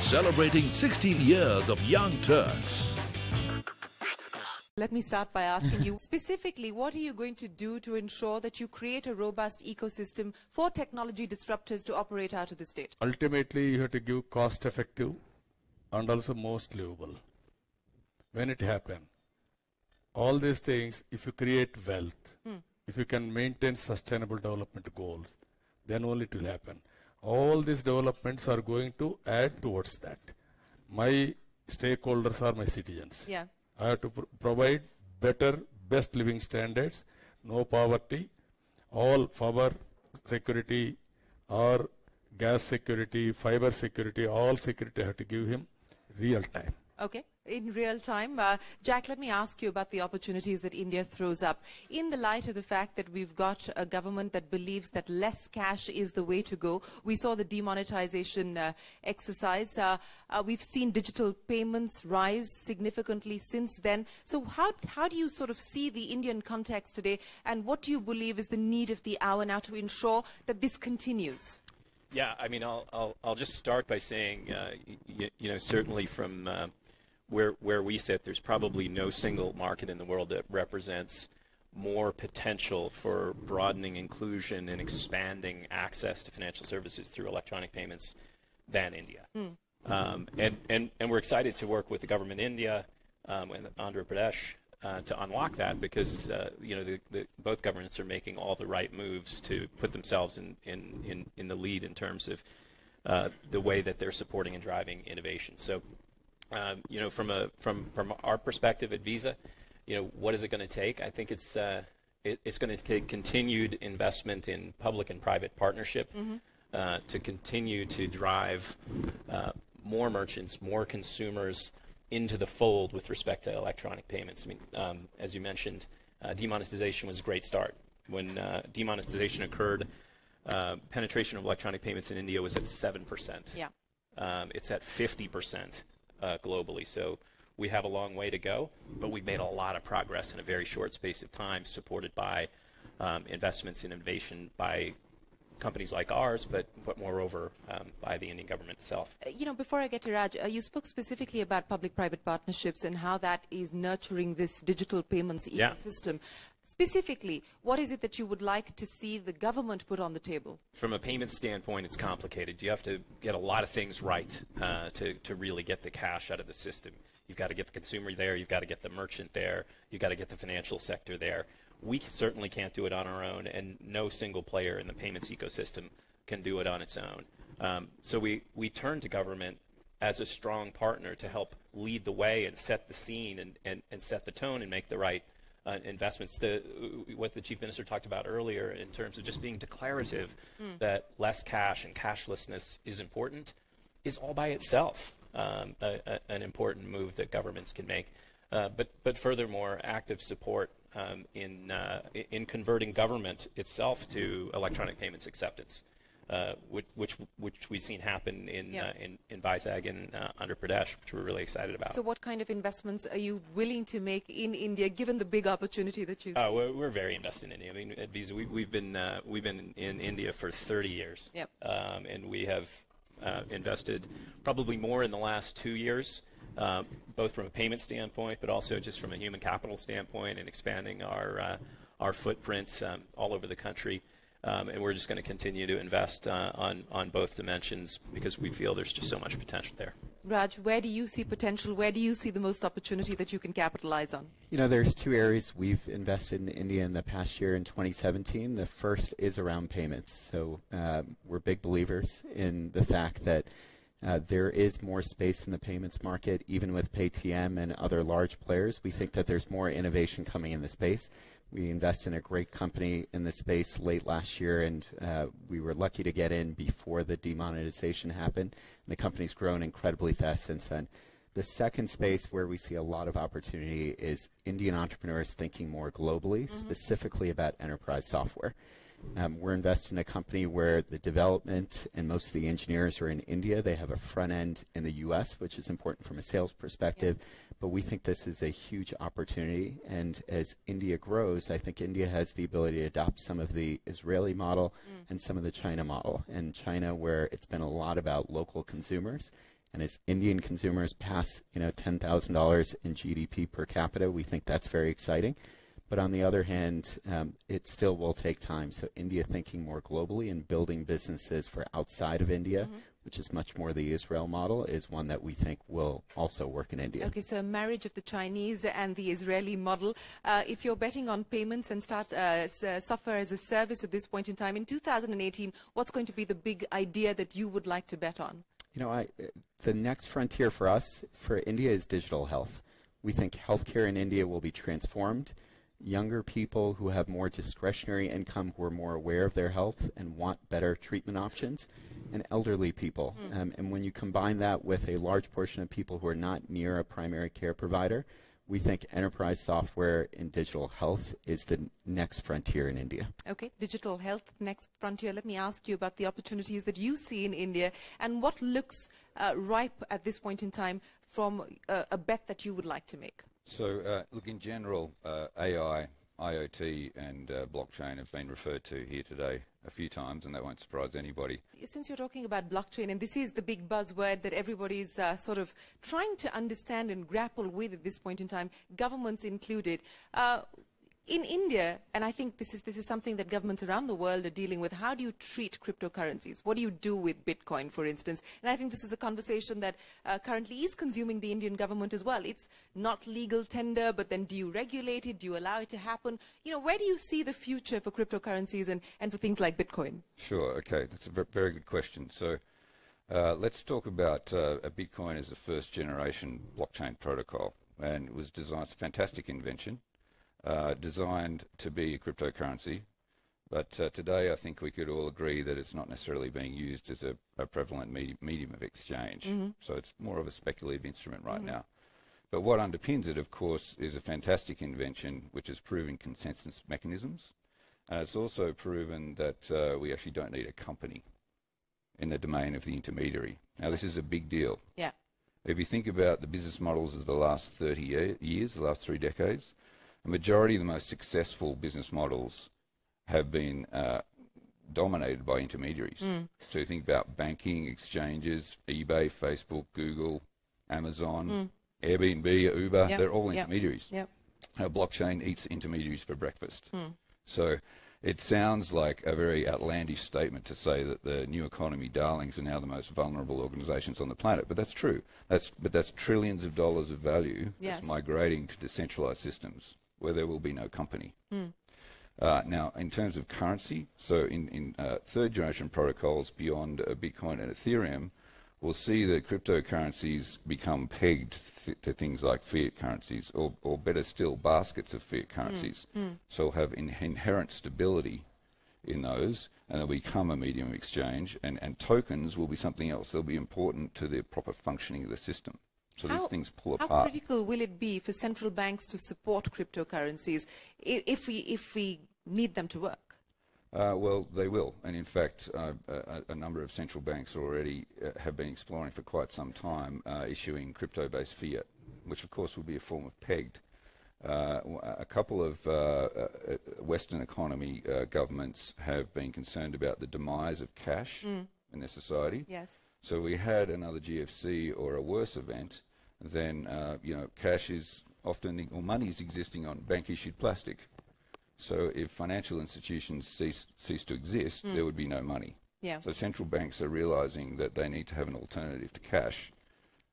celebrating 16 years of Young Turks. Let me start by asking you, specifically, what are you going to do to ensure that you create a robust ecosystem for technology disruptors to operate out of the state? Ultimately, you have to give cost-effective and also most livable. When it happens, all these things, if you create wealth, if you can maintain sustainable development goals, then only it will happen. All these developments are going to add towards that. My stakeholders are my citizens. Yeah. I have to provide better, best living standards, no poverty, all power security or gas security, fiber security, all security I have to give him real time. Okay, in real time. Jack, let me ask you about the opportunities that India throws up. In the light of the fact that we've got a government that believes that less cash is the way to go, we saw the demonetization exercise. We've seen digital payments rise significantly since then. So how do you sort of see the Indian context today, and what do you believe is the need of the hour now to ensure that this continues? Yeah, I mean, I'll just start by saying, you know, certainly from where we sit, there's probably no single market in the world that represents more potential for broadening inclusion and expanding access to financial services through electronic payments than India. And we're excited to work with the government in India and Andhra Pradesh to unlock that, because you know, both governments are making all the right moves to put themselves in the lead in terms of the way that they're supporting and driving innovation. So, you know, from our perspective at Visa, you know, what is it going to take? I think it's going to take continued investment in public and private partnership to continue to drive more merchants, more consumers into the fold with respect to electronic payments. I mean, as you mentioned, demonetization was a great start. When demonetization occurred, penetration of electronic payments in India was at 7%. Yeah. It's at 50% globally. So we have a long way to go, but we've made a lot of progress in a very short space of time, supported by investments in innovation by companies like ours, but moreover by the Indian government itself. You know, before I get to Raj, you spoke specifically about public-private partnerships and how that is nurturing this digital payments ecosystem. Specifically, what is it that you would like to see the government put on the table? From a payment standpoint, it's complicated. You have to get a lot of things right to really get the cash out of the system. You've got to get the consumer there. You've got to get the merchant there. You've got to get the financial sector there. We certainly can't do it on our own, and no single player in the payments ecosystem can do it on its own. So we turn to government as a strong partner to help lead the way and set the scene and set the tone and make the right investments. What the Chief Minister talked about earlier in terms of just being declarative that less cash and cashlessness is important is all by itself an important move that governments can make. But furthermore, active support in converting government itself to electronic payments acceptance, which we've seen happen in Vizag and Andhra Pradesh, which we're really excited about. So what kind of investments are you willing to make in India, given the big opportunity that you see? We're very invested in India. I mean, at Visa, we've been in India for 30 years, and we have invested probably more in the last 2 years. Both from a payment standpoint, but also just from a human capital standpoint, and expanding our footprint all over the country. And we're just going to continue to invest on both dimensions, because we feel there's just so much potential there. Raj, where do you see potential? Where do you see the most opportunity that you can capitalize on? You know, there's two areas we've invested in India in the past year in 2017. The first is around payments. So we're big believers in the fact that there is more space in the payments market, even with Paytm and other large players. We think that there's more innovation coming in the space. We invested in a great company in the space late last year, and we were lucky to get in before the demonetization happened. And the company's grown incredibly fast since then. The second space where we see a lot of opportunity is Indian entrepreneurs thinking more globally, specifically about enterprise software. We're invested in a company where the development and most of the engineers are in India. They have a front end in the U.S., which is important from a sales perspective. But we think this is a huge opportunity. And as India grows, I think India has the ability to adopt some of the Israeli model and some of the China model. And China, where it's been a lot about local consumers, And as Indian consumers pass, $10,000 in GDP per capita, we think that's very exciting. But on the other hand, it still will take time. So India thinking more globally and building businesses for outside of India, which is much more the Israel model, is one that we think will also work in India. Okay, so a marriage of the Chinese and the Israeli model. If you're betting on payments and start software as a service at this point in time, in 2018, what's going to be the big idea that you would like to bet on? The next frontier for us, for India, is digital health. We think healthcare in India will be transformed. Younger people who have more discretionary income, who are more aware of their health and want better treatment options, and elderly people. And when you combine that with a large portion of people who are not near a primary care provider, we think enterprise software in digital health is the next frontier in India. Okay, digital health, next frontier. Let me ask you about the opportunities that you see in India and what looks ripe at this point in time from a bet that you would like to make. So, look, in general, AI, IoT and blockchain have been referred to here today a few times, and that won't surprise anybody. Since you're talking about blockchain, and this is the big buzzword that everybody's sort of trying to understand and grapple with at this point in time, governments included, in India, and I think this is something that governments around the world are dealing with, how do you treat cryptocurrencies? What do you do with Bitcoin, for instance? And I think this is a conversation that currently is consuming the Indian government as well. It's not legal tender, but then do you regulate it? Do you allow it to happen? Where do you see the future for cryptocurrencies and for things like Bitcoin? Sure, okay, that's a very good question. So let's talk about a Bitcoin as a first generation blockchain protocol. And it was designed, it's a fantastic invention. Designed to be a cryptocurrency, but today I think we could all agree that it's not necessarily being used as a prevalent medium of exchange. So it's more of a speculative instrument right now. But what underpins it, of course, is a fantastic invention which has proven consensus mechanisms, and it's also proven that we actually don't need a company in the domain of the intermediary. Now, this is a big deal. Yeah. If you think about the business models of the last 30 years, the last 3 decades, the majority of the most successful business models have been dominated by intermediaries. So you think about banking, exchanges, eBay, Facebook, Google, Amazon, Airbnb, Uber, they're all intermediaries. Now, blockchain eats intermediaries for breakfast. So it sounds like a very outlandish statement to say that the new economy darlings are now the most vulnerable organizations on the planet, but that's true. But that's trillions of dollars of value that's migrating to decentralized systems where there will be no company. Now, in terms of currency, so in third generation protocols beyond Bitcoin and Ethereum, we'll see that cryptocurrencies become pegged to things like fiat currencies, or better still, baskets of fiat currencies. So we'll have inherent stability in those, and they'll become a medium of exchange, and tokens will be something else. They'll be important to the proper functioning of the system. So these things pull apart. How critical will it be for central banks to support cryptocurrencies if we need them to work? Well, they will. And in fact, a number of central banks already have been exploring for quite some time issuing crypto-based fiat, which of course will be a form of pegged. A couple of Western economy governments have been concerned about the demise of cash in their society. Yes. So we had another GFC or a worse event, then cash is often, or money is existing on bank-issued plastic. So if financial institutions cease to exist, there would be no money. Yeah. So central banks are realizing that they need to have an alternative to cash,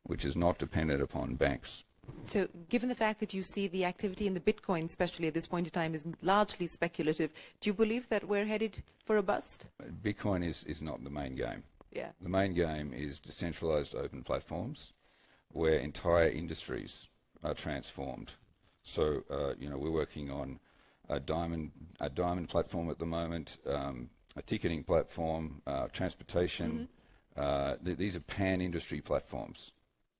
which is not dependent upon banks. So given the fact that you see the activity in the Bitcoin, especially at this point in time, is largely speculative, do you believe that we're headed for a bust? Bitcoin is not the main game. Yeah. The main game is decentralized open platforms where entire industries are transformed. So, we're working on a diamond platform at the moment, a ticketing platform, transportation. These are pan-industry platforms,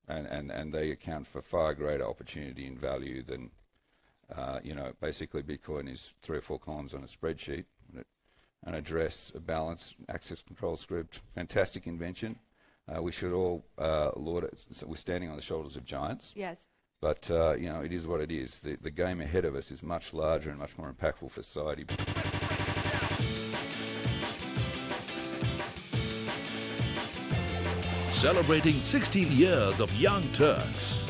and they account for far greater opportunity and value than, basically Bitcoin is 3 or 4 columns on a spreadsheet. An address, a balance, access control script, fantastic invention. We should all laud it. So we're standing on the shoulders of giants. Yes. But, it is what it is. The game ahead of us is much larger and much more impactful for society. celebrating 16 years of Young Turks.